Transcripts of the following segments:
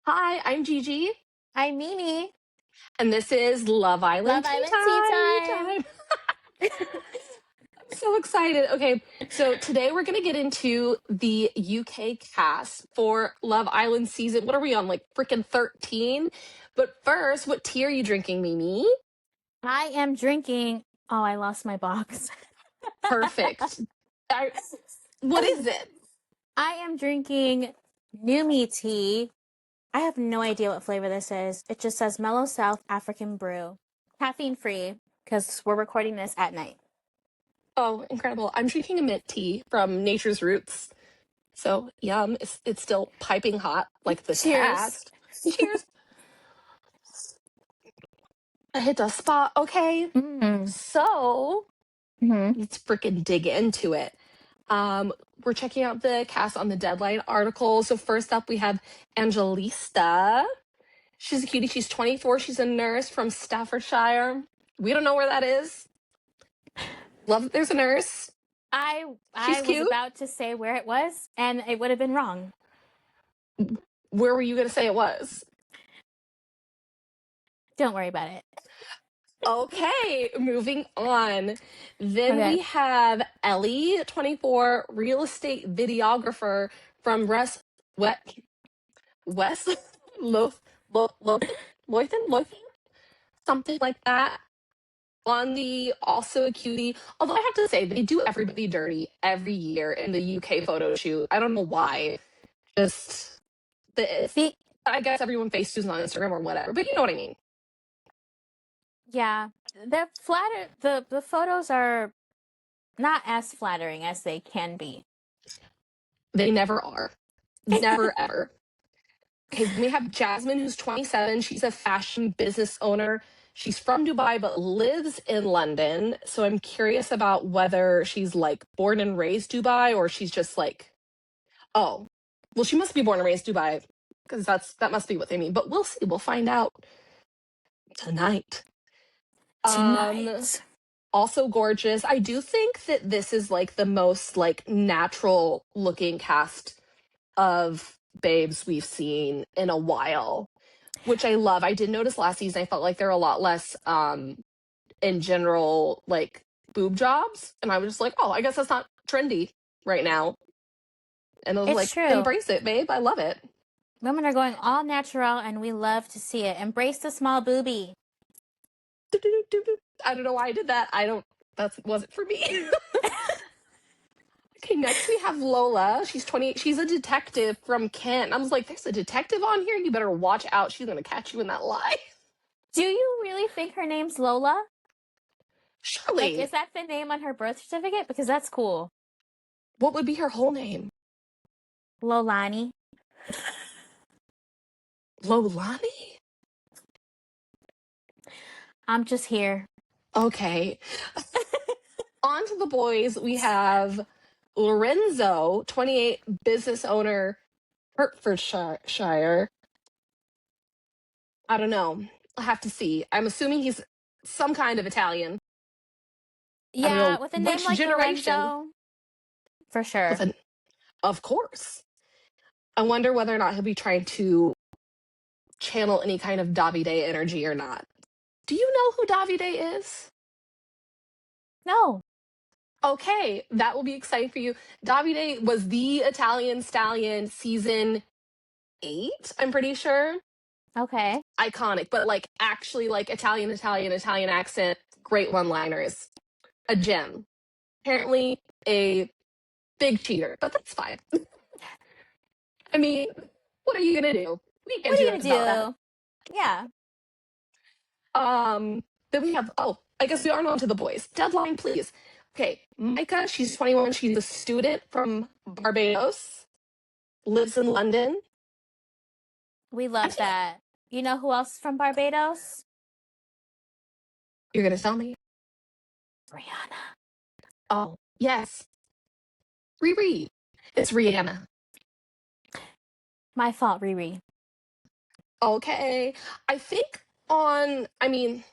Hi, I'm Gigi, I'm Mimi. and this is Love Love Island Tea Island Tea Time. Time. I'm so excited. Okay, so today we're going to get into the UK cast for Love Island season. What are we on, like freaking 13? But first, what tea are you drinking, Mimi? I am drinking. Oh, I lost my box. Perfect. I, what is it? I am drinking Numi tea. I have no idea what flavor this is. It just says Mellow South African Brew. Caffeine free because we're recording this at night. Oh, incredible. I'm drinking a mint tea from Nature's Roots. So, yum. It's still piping hot like the Cheers. cast. Cheers. I hit the spot. Okay. Mm. So hmm let's freaking dig into it. We're checking out the cast on the Deadline article. So first up, we have Angelista. She's a cutie. She's 24. She's a nurse from Staffordshire. We don't know where that is. Love that there's a nurse. I She's I was cute. about to say where it was, and it would have been wrong. Where were you going to say it was? Don't worry about it. Okay, moving on. Then Okay. we have Ellie, 24, real estate videographer from West Lothian, something like that. On the also a cutie. Although I have to say, they do everybody dirty every year in the UK photo shoot. I don't know why. Just the Be- I guess everyone faces on Instagram or whatever, but you know what I mean. yeah, the photos are not as flattering as they can be. They never are. Never ever. Okay, then we have Jasmine, who's 27. She's a fashion business owner. She's from Dubai, but lives in London. So I'm curious about whether she's like born and raised Dubai or she's just like, oh, well, she must be born and raised Dubai because that must be what they mean. But we'll see. We'll find out tonight. Um, Tonight. Also gorgeous. I do think that this is like the most like natural looking cast of babes we've seen in a while, which I love. I did notice last season I felt like there were a lot less in general like boob jobs, and I was just like, oh, I guess that's not trendy right now. And I was It's like, true. embrace it, babe. I love it. Women are going all natural and we love to see it. Embrace the small boobie. I don't know why I did that. I don't That wasn't for me. Okay, next we have Lola. She's 28. She's a detective from Kent. And I was like, there's a detective on here. You better watch out. She's going to catch you in that lie. Do you really think her name's Lola? Like, Surely. is that the name on her birth certificate? Because that's cool. What would be her whole name? Lolani. Lolani? I'm just here. Okay. On to the boys. We have Lorenzo, 28, business owner, Hertfordshire. I don't know. I'll have to see. I'm assuming he's some kind of Italian. I don't Yeah, know with a name which like generation. Lorenzo. For sure. Of course. I wonder whether or not he'll be trying to channel any kind of Davide energy or not. Do you know who Davide is? No. Okay, that will be exciting for you. Davide was the Italian Stallion season 8, I'm pretty sure. Okay. Iconic, but like actually like Italian accent, great one-liners. A gem. Apparently a big cheater, but that's fine. I mean, what are you gonna do? We can't What are do you that about that. gonna do? Yeah. Then we have, oh, I guess we are on to the boys. Deadline, please. Okay, Micah, she's 21. She's a student from Barbados, lives in London. We love that. You know who else is from Barbados? You're gonna tell me? Rihanna. Oh, yes. Riri. It's Rihanna. My fault, Riri. Okay. I mean,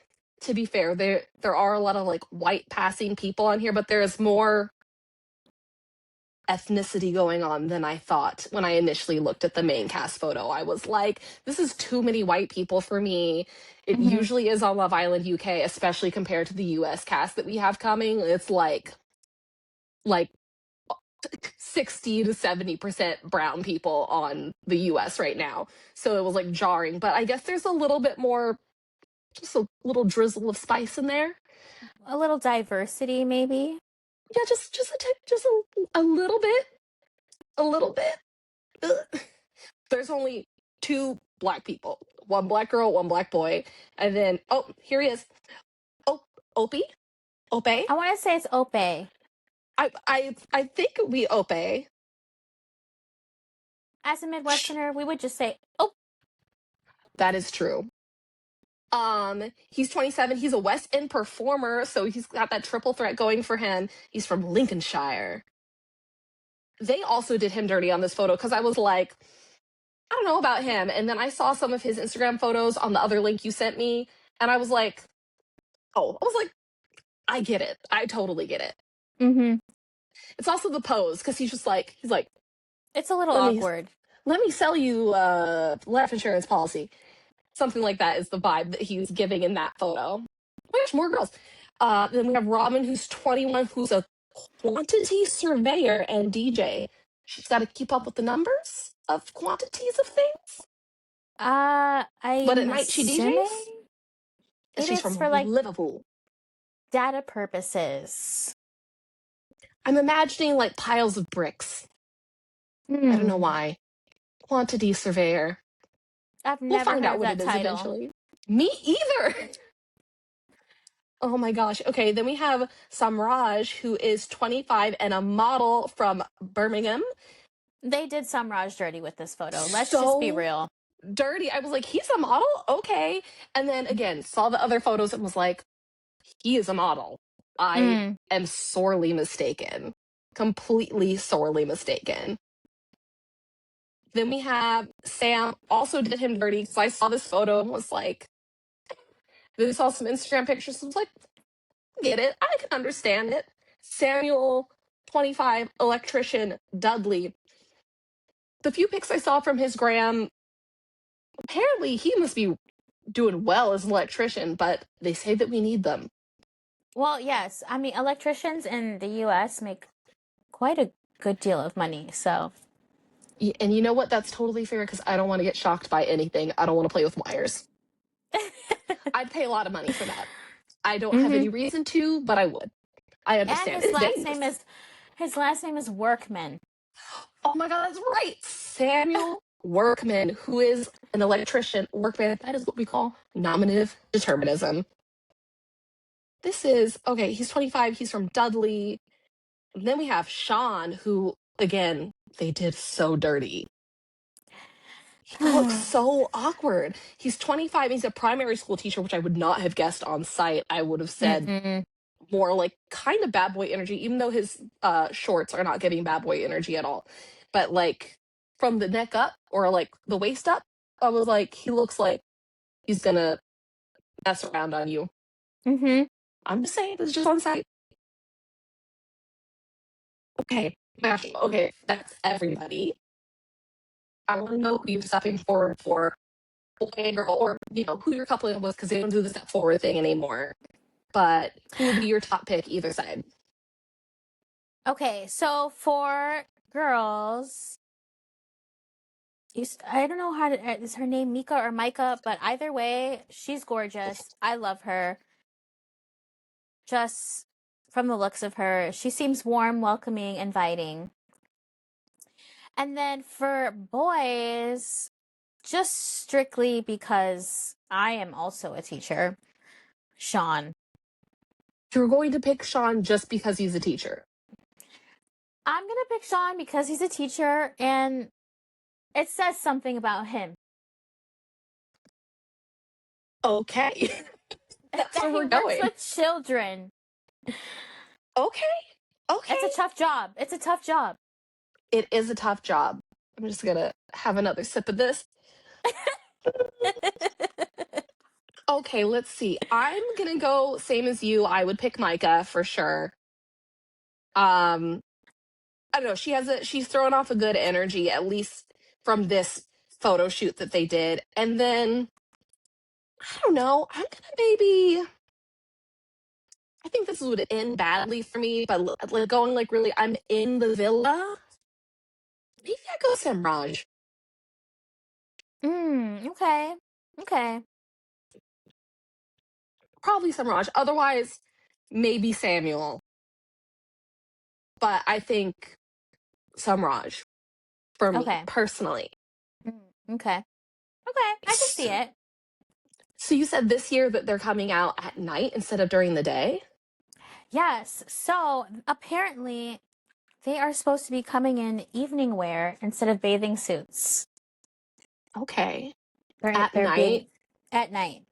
to be fair, there are a lot of like white passing people on here, but there's more ethnicity going on than I thought when I initially looked at the main cast photo. I was like, this is too many white people for me. It Mm-hmm. usually is on Love Island UK, especially compared to the US cast that we have coming. It's like 60 to 70% brown people on the US right now. So it was like jarring, but I guess there's a little bit more, just a little drizzle of spice in there. A little diversity, maybe. Yeah, just a little bit, a little bit. Ugh. There's only two black people, one black girl, one black boy, and then oh, here he is. Oh, Opie, Ope. I want to say it's Ope. I think we Ope. As a Midwesterner, we would just say, oh. That is true. He's 27. He's a West End performer, so he's got that triple threat going for him. He's from Lincolnshire. They also did him dirty on this photo because I was like, I don't know about him. And then I saw some of his Instagram photos on the other link you sent me, and I was like, I get it. I totally get it. Mm-hmm. It's also the pose because he's like, it's a little let me, awkward. let me sell you a life insurance policy. Something like that is the vibe that he was giving in that photo. There's more girls. Then we have Robin, who's 21, who's a quantity surveyor and DJ. She's got to keep up with the numbers of quantities of things. I'm But at night she assuming DJs. it She's is from for like Liverpool. data purposes. I'm imagining like piles of bricks. I don't know why. Quantity surveyor. I've We'll never find heard out of what that it is title. eventually. Me either. Oh my gosh. Okay, then we have Samraj, who is 25 and a model from Birmingham. They did Samraj dirty with this photo. Let's So just be real. dirty. I was like, he's a model? Okay. And then again, saw the other photos and was like, he is a model. I am sorely mistaken. Completely sorely mistaken. Then we have Sam, also did him dirty because I saw this photo and was like, then saw some Instagram pictures and was like, get it. I can understand it. Samuel, 25, electrician, Dudley. The few pics I saw from his gram, apparently he must be doing well as an electrician, but they say that we need them. Well, yes. I mean, electricians in the US make quite a good deal of money, so. And you know what? That's totally fair because I don't want to get shocked by anything. I don't want to play with wires. I'd pay a lot of money for that. I don't have any reason to, but I would. I understand. And his last name is Workman. Oh my God, that's right. Samuel Workman, who is an electrician. Workman, that is what we call nominative determinism. This is, okay, he's 25. He's from Dudley. And then we have Sean, who, again, they did so dirty. He looks so awkward. He's 25. He's a primary school teacher, which I would not have guessed on site. I would have said more like kind of bad boy energy, even though his shorts are not giving bad boy energy at all. But like from the neck up or like the waist up, I was like, he looks like he's gonna mess around on you. I'm just saying, it's just on site. Okay, gosh, okay, that's everybody. I want to know who you're stepping forward for, boy and girl, or who you're coupling with, because they don't do the step forward thing anymore. But who would be your top pick either side? Okay, so for girls, I don't know how to, is her name Mika or Micah, but either way, she's gorgeous. I love her. Just from the looks of her, she seems warm, welcoming, inviting. And then for boys, just strictly because I am also a teacher, Sean. You're going to pick Sean just because he's a teacher? I'm going to pick Sean because he's a teacher and it says something about him. Okay. That's where we're going. He works with children. Okay. It's a tough job. It's a tough job. It is a tough job. I'm just going to have another sip of this. Okay, let's see. I'm going to go same as you. I would pick Micah for sure. I I don't know. She's throwing off a good energy, at least from this photo shoot that they did. And then I don't know. I think this would end badly for me, but like going like really, I'm in the villa. Maybe I go Samraj. Okay. Okay. Probably Samraj. Otherwise, maybe Samuel. But I think Samraj for me Okay. personally. Okay. Okay. I can see it. So you said this year that they're coming out at night instead of during the day? Yes. So apparently they are supposed to be coming in evening wear instead of bathing suits. Okay. They're At they're being night. at night.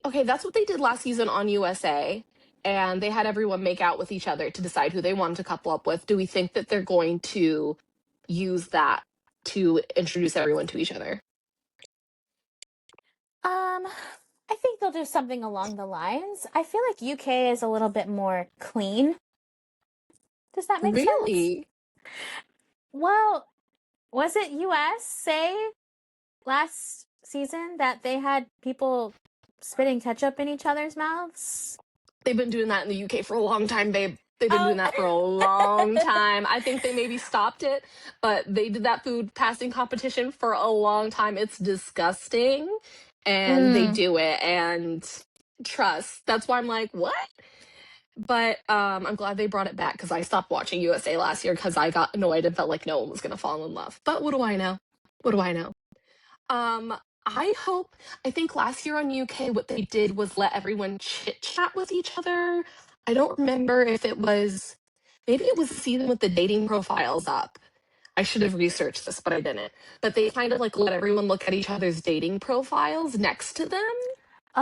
Okay, that's what they did last season on USA. And they had everyone make out with each other to decide who they wanted to couple up with. Do we think that they're going to use that to introduce everyone to each other? I think they'll do something along the lines. I feel like UK is a little bit more clean. Does that make sense? Really? Well, was it US say last season that they had people spitting ketchup in each other's mouths? They've been doing that in the UK for a long time, babe. They've been doing Oh. that for a long time. I think they maybe stopped it, but they did that food passing competition for a long time. It's disgusting. And they Mm. do it and trust. That's why I'm like, what? But I'm glad they brought it back because I stopped watching USA last year because I got annoyed and felt like no one was gonna fall in love. But what do I know? What do I know? Um, I think last year on UK, what they did was let everyone chit chat with each other. I don't remember if maybe it was the season with the dating profiles up. I should have researched this, but I didn't. But they kind of like let everyone look at each other's dating profiles next to them.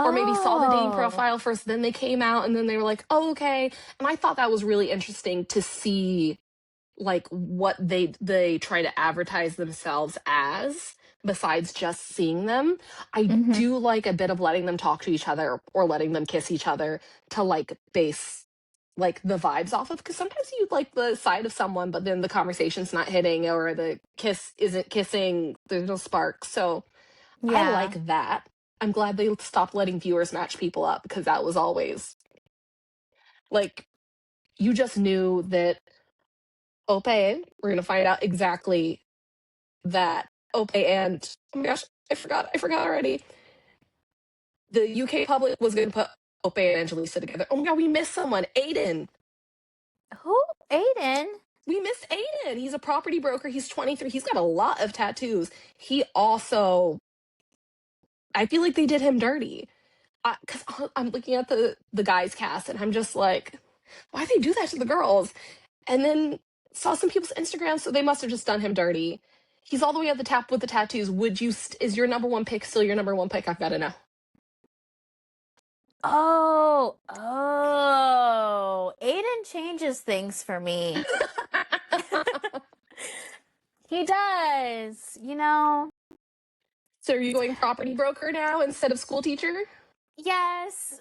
Or maybe saw the dating Oh. profile first, then they came out, and then they were like, oh, okay. And I thought that was really interesting to see like what they try to advertise themselves as besides just seeing them. I Mm-hmm. do like a bit of letting them talk to each other or letting them kiss each other to like base like the vibes off of, because sometimes you like the side of someone but then the conversation's not hitting or the kiss isn't kissing, there's no spark. So I Yeah. like that. I'm glad they stopped letting viewers match people up because that was always like you just knew that Ope, we're gonna find out exactly that Ope and oh my gosh, I forgot already. The UK public was gonna put Ope and Angelisa together. Oh my god, we missed someone. Aiden. Who? Aiden? We missed Aiden. He's a property broker. He's 23. He's got a lot of tattoos. He also, I feel like they did him dirty. Because I'm looking at the guys cast and I'm just like, why they do that to the girls? And then saw some people's Instagram, so they must have just done him dirty. He's all the way at the top with the tattoos. Is your number one pick still your number one pick? I've got to know. Oh. Aiden changes things for me. He does. So are you going property broker now instead of school teacher? Yes,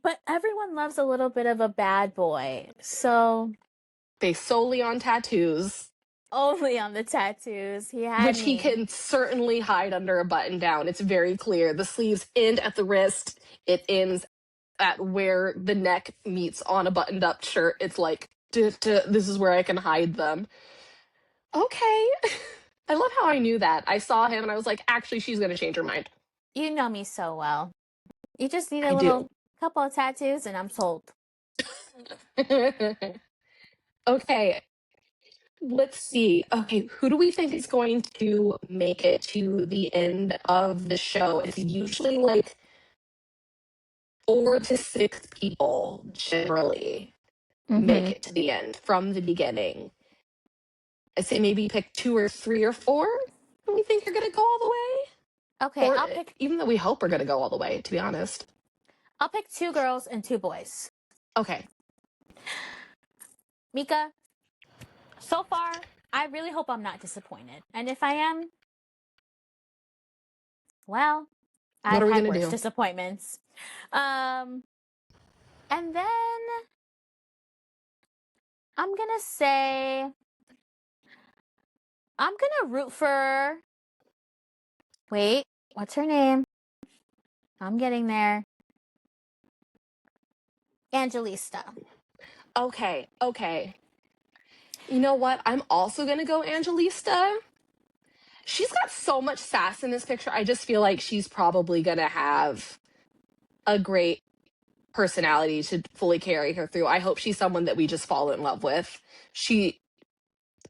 but everyone loves a little bit of a bad boy. So Based solely on tattoos, only on the tattoos. He had which he me. can certainly hide under a button down. It's very clear. The sleeves end at the wrist. It ends at where the neck meets on a buttoned up shirt. It's like, this is where I can hide them. Okay. I love how I knew that. I saw him and I was like, actually, she's going to change her mind. You know me so well. You just need I a do. little couple of tattoos and I'm sold. Okay. Let's see. Okay, who do we think is going to make it to the end of the show? It's usually like 4 to 6 people generally make Mm-hmm. it to the end from the beginning. I say maybe pick 2 or 3 or 4 who we think are going to go all the way. Okay, Or even though we hope we're going to go all the way, to be honest. I'll pick 2 girls and 2 boys. Okay. Mika, so far, I really hope I'm not disappointed. And if I am, well, What I've are we had going to worse do? disappointments. And then I'm gonna say I'm gonna root for. Wait, what's her name? I'm getting there. Angelista. Okay, okay. You know what? I'm also gonna go Angelista. She's got so much sass in this picture. I just feel like she's probably gonna have a great personality to fully carry her through. I hope she's someone that we just fall in love with.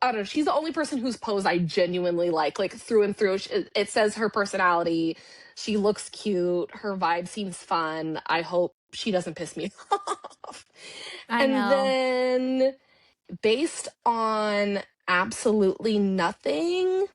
I don't know, she's the only person whose pose I genuinely like through and through. It says her personality. She looks cute. Her vibe seems fun. I hope she doesn't piss me off. I And know. then based on absolutely nothing,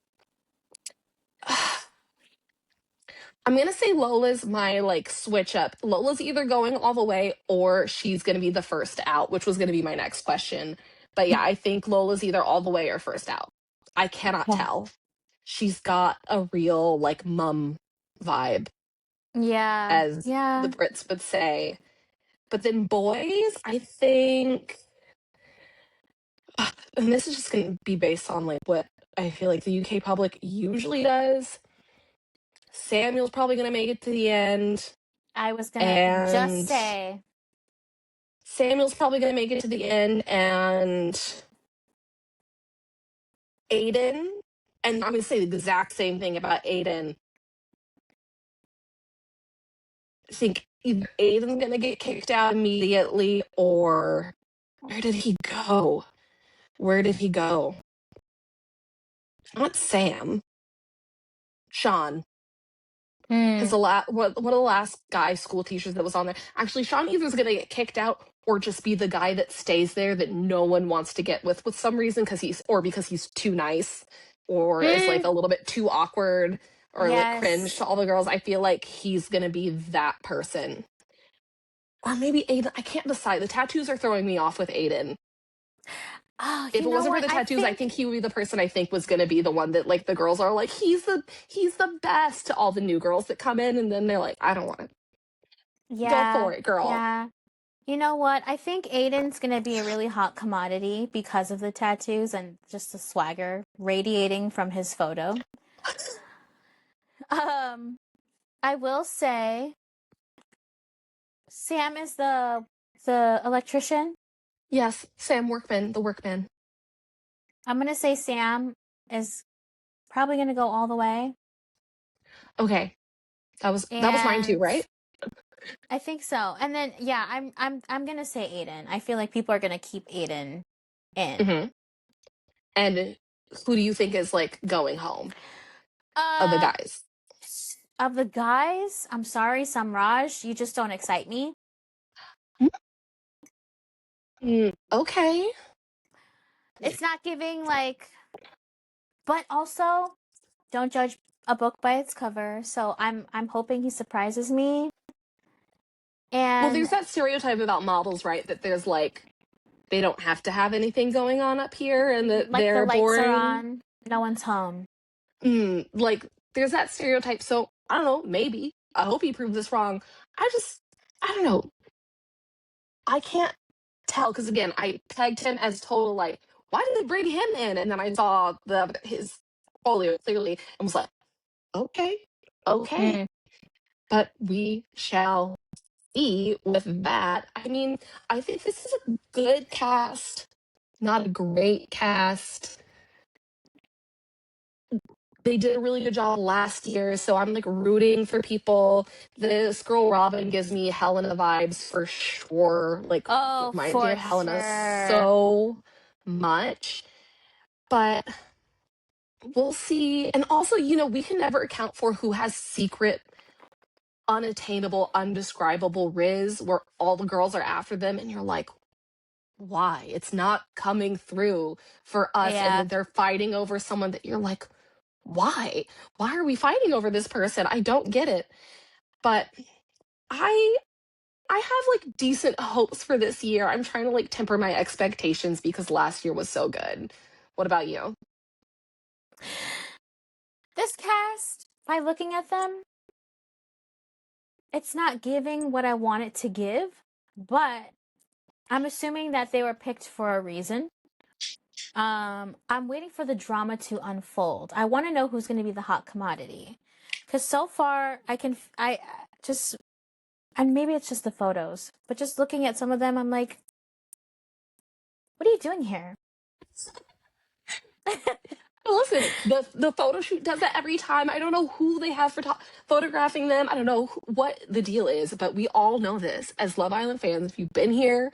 I'm gonna say Lola's my switch up. Lola's either going all the way or she's gonna be the first out, which was gonna be my next question. But yeah, I think Lola's either all the way or first out. I cannot Yeah. tell. She's got a real mum vibe, Yeah. as the Yeah. Brits would say. But then boys, I think, and this is just gonna be based on what I feel like the UK public usually does. Samuel's probably gonna make it to the end. I was gonna just And say. Samuel's probably going to make it to the end, and Aiden, and I'm going to say the exact same thing about Aiden. I think either Aiden's going to get kicked out immediately, or where did he go? Where did he go? Not Sam. Sean. His one of the last guy school teachers that was on there. Actually, Sean either's going to get kicked out or just be the guy that stays there that no one wants to get with some reason because he's too nice or is Mm, a little bit too awkward or cringe yes. to all the girls. I feel like he's going to be that person. Or maybe Aiden. I can't decide. The tattoos are throwing me off with Aiden. Oh, If you it know wasn't for what? the tattoos, I think he would be the person I think was going to be the one that the girls are like, he's the best to all the new girls that come in, and then they're like, I don't want to. Go Yeah. for it, girl. Yeah. You know what? I think Aiden's gonna be a really hot commodity because of the tattoos and just the swagger radiating from his photo. I will say Sam is the electrician. Yes, Sam Workman, the workman. I'm gonna say Sam is probably gonna go all the way. Okay. That was mine too, And right? I think so. And then yeah, I'm gonna say Aiden. I feel like people are gonna keep Aiden in. Mm-hmm. And who do you think is going home of the Uh guys? of the guys, I'm sorry, Samraj, you just don't excite me. Okay. It's not giving but also don't judge a book by its cover. So I'm hoping he surprises me. Well, And there's that stereotype about models, right? That there's they don't have to have anything going on up here and that like the they're lights are boring. on, no one's home. There's that stereotype. So I don't know, maybe. I hope he proves us wrong. I don't know. I can't tell because again, I pegged him as total why did they bring him in? And then I saw his folio clearly and was like, okay, okay. Mm. But we shall see with that. I mean, I think this is a good cast, not a great cast. They did a really good job last year, so I'm rooting for people. This girl Robin gives me Helena vibes for sure. Oh, My dear for Helena sure. so much. But we'll see. And also, we can never account for who has secret, unattainable, undescribable riz where all the girls are after them, and you're like, why? It's not coming through for us. And Yeah. then they're fighting over someone that you're like, why? Why are we fighting over this person? I don't get it. But I have decent hopes for this year. I'm trying to temper my expectations because last year was so good. What about you? This cast, by looking at them, it's not giving what I want it to give, but I'm assuming that they were picked for a reason. I'm waiting for the drama to unfold. I want to know who's going to be the hot commodity. Because so far, I just, and maybe it's just the photos, but just looking at some of them, I'm like, what are you doing here? Listen, the photo shoot does that every time. I don't know who they have for photographing them. I don't know what the deal is, but we all know this as Love Island fans. If you've been here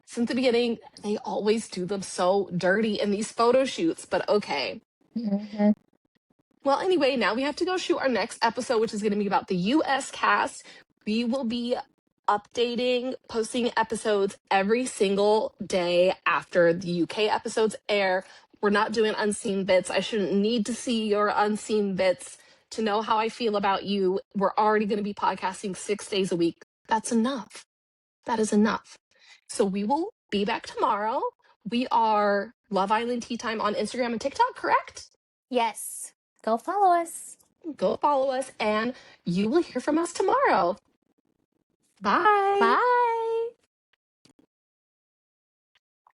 since the beginning, they always do them so dirty in these photo shoots. But okay. Mm-hmm. Well, anyway, now we have to go shoot our next episode, which is going to be about the US cast. We will be updating, posting episodes every single day after the UK episodes air. We're not doing unseen bits. I shouldn't need to see your unseen bits to know how I feel about you. We're already going to be podcasting 6 days a week. That's enough. That is enough. So we will be back tomorrow. We are Love Island Tea Time on Instagram and TikTok, correct? Yes. Go follow us. Go follow us, and you will hear from us tomorrow. Bye. Bye.